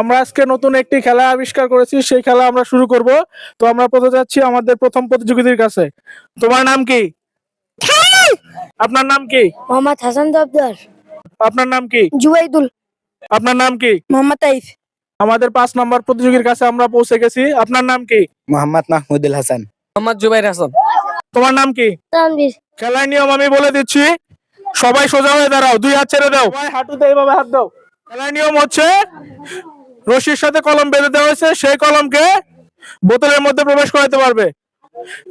আমরা আজকে নতুন একটি খেলা আবিষ্কার করেছি, সেই খেলা আমরা শুরু করব। তো আমরা প্রথমে যাচ্ছি আমাদের প্রথম প্রতিযোগীদের কাছে। তোমার নাম কি? আপনার নাম কি? মোহাম্মদ হাসান জব্দার। আপনার নাম কি? জুবাইদুল। আপনার নাম কি? মোহাম্মদ তাইফ। আমাদের 5 নম্বর প্রতিযোগীর কাছে আমরা পৌঁছে গেছি। আপনার নাম কি? মোহাম্মদ মাহমুদুল হাসান। মোহাম্মদ জুবাইর হাসান। তোমার নাম কি? তানভীর। খেলার নিয়ম আমি বলে দিচ্ছি, সবাই সোজা হয়ে দাঁড়াও, 2 হাত ছেড়ে দাও, সবাই হাঁটুতে এইভাবে হাত দাও। খেলার নিয়ম হচ্ছে রশির সাথে কলম বেঁধে দেওয়া হয়েছে, সেই কলমকে বোতলের মধ্যে প্রবেশ করাতে পারবে।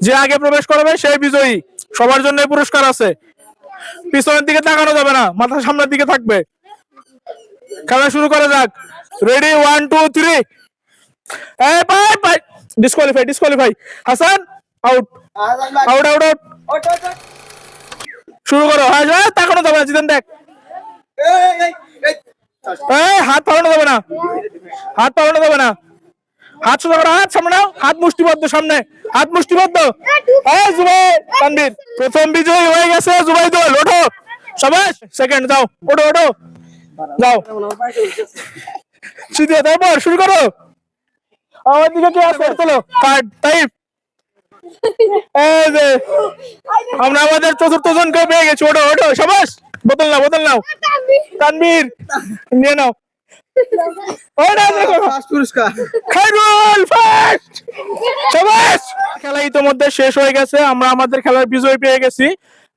যে আগে প্রবেশ করবে সেই বিজয়ী। সবার জন্য পুরস্কার আছে। পিছনের দিকে তাকানো যাবে না, মাথা সামনের দিকে থাকবে। খেলা শুরু করা যাক। রেডি, 1 2 3। এই bye bye, disqualify. Hasan out. শুরু করো। হ্যাঁ, তাকানো যাবে না, জিতেন দেখ। এই হাত পালানো যাবে না, হাত সোজা করো, হাত সামনে নাও, হাত মুষ্টিবদ্ধ সামনে, হাত মুষ্টিবদ্ধ। এই জুবাইর, তানভীর। প্রথম বিজয়ী হয়ে গেছে জুবাইদুল। ওঠো সবাই, সেকেন্ড যাও, ওঠো যাও। সিধে তারপর শুরু করো। আমার দিকে কি আছে? চলো কার্ড টাইপ। এই যে আমরা আমাদের চতুর্থ জনকে পেয়ে গেছি। ওঠো সবাই, বোতল নাও। তানভীর নিয়ে নাও। খেলা ইতিমধ্যে শেষ হয়ে গেছে। আমরা আমাদের খেলার বিজয় পেয়ে গেছি।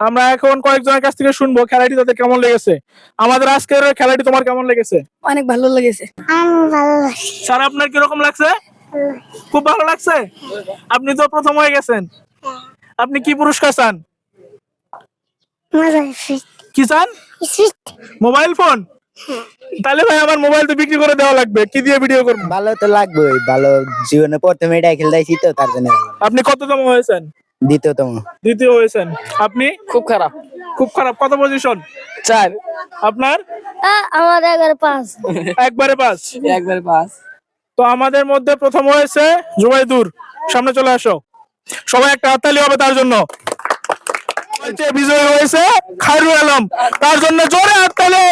আমরা এখন কয়েকজনের কাছ থেকে শুনবো খেলাটি তাদের কেমন লেগেছে। আমাদের আজকের খেলাটি তোমার কেমন লেগেছে? অনেক ভালো লেগেছে। স্যার, আপনার কিরকম লাগছে? খুব ভালো লাগছে। আপনি তো প্রথম হয়ে গেছেন, আপনি কি পুরস্কার চান? কি চান? Mobile phone? তাহলে ভাই আমার মোবাইল তো বিক্রি করে দেওয়া লাগবে। কি দিয়ে ভিডিও করবো? ভালো তো লাগবে, ভালো। জীবনে প্রথমে এটা খেলতেছি তো তার জন্য। আপনি কততম হয়েছেন? দ্বিতীয় হয়েছেন। আপনি? খুব খারাপ। কত পজিশন? 4। আপনার? আমার 11-5। একবারে পাস। একবারে পাস। তো আমাদের মধ্যে প্রথম হয়েছে জুবাইদুর। সামনে চলে আসো সবাই, একটা হাততালি হবে তার জন্য। বিজয়ী হয়েছে খায়রুল আলম, তার জন্য জোরে হাততালি।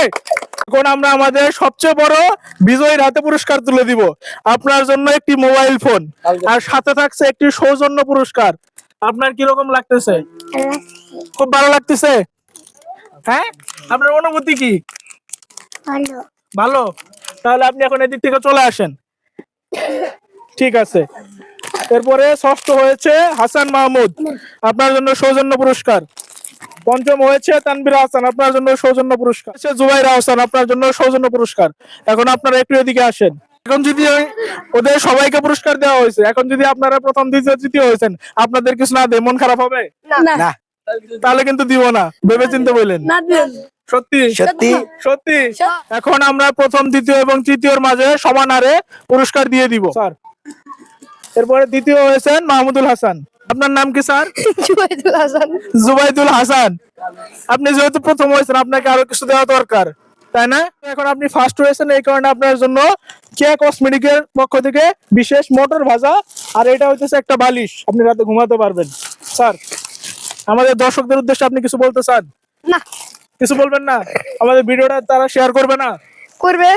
এখন আমরা আমাদের সবচেয়ে বড় বিজয়ীর হাতে পুরস্কার তুলে দিব। আপনার জন্য একটি মোবাইল ফোন, আর সাথে থাকছে একটি সৌজন্য পুরস্কার। আপনার কিরকম লাগতেছে? খুব ভালো লাগতেছে। হ্যাঁ, আপনার অনুভূতি কি? ভালো। তাহলে আপনি এখন এদিক থেকে চলে আসেন। ঠিক আছে। এরপরে ষষ্ঠ হয়েছে হাসান মাহমুদ, আপনার জন্য সৌজন্য পুরস্কার। পঞ্চম হয়েছে তানভীর হাসান, আপনার জন্য সৌজন্য পুরস্কার। জুবাইর হাসান, আপনার জন্য সৌজন্য পুরস্কার। এখন আপনারা একটু এদিকে আসেন। এখন যদি ওদের সবাইকে পুরস্কার দেওয়া হয়েছে, এখন যদি আপনারা প্রথম দ্বিতীয় তৃতীয় হয়েছেন, আপনাদের কিছু না দেয় মন খারাপ হবে? না। তাহলে কিন্তু দিব না, ভেবে চিন্তে বললেন। সত্যি। এখন আমরা প্রথম দ্বিতীয় এবং তৃতীয়র মাঝে সমান হারে পুরস্কার দিয়ে দিব স্যার। এরপরে দ্বিতীয় হয়েছেন মাহমুদুল হাসান। আপনার নাম কি স্যার? জুবাইদুল হাসান। আপনি যেহেতু প্রথম হয়েছেন, আপনাকে আরো কিছু দেওয়া দরকার, তাই না? এখন আপনি ফার্স্ট হয়েছেন, এই কারণে আপনার জন্য কেয়া কসমেটিকের পক্ষ থেকে বিশেষ মটর ভাজা, আর এটা হইতেছে একটা বালিশ, আপনি রাতে ঘুমাতে পারবেন। স্যার, আমাদের দর্শকদের উদ্দেশ্যে আপনি কিছু বলতে চান? না। কিছু বলবেন না? আমাদের ভিডিওটা তারা শেয়ার করবে না? করবে।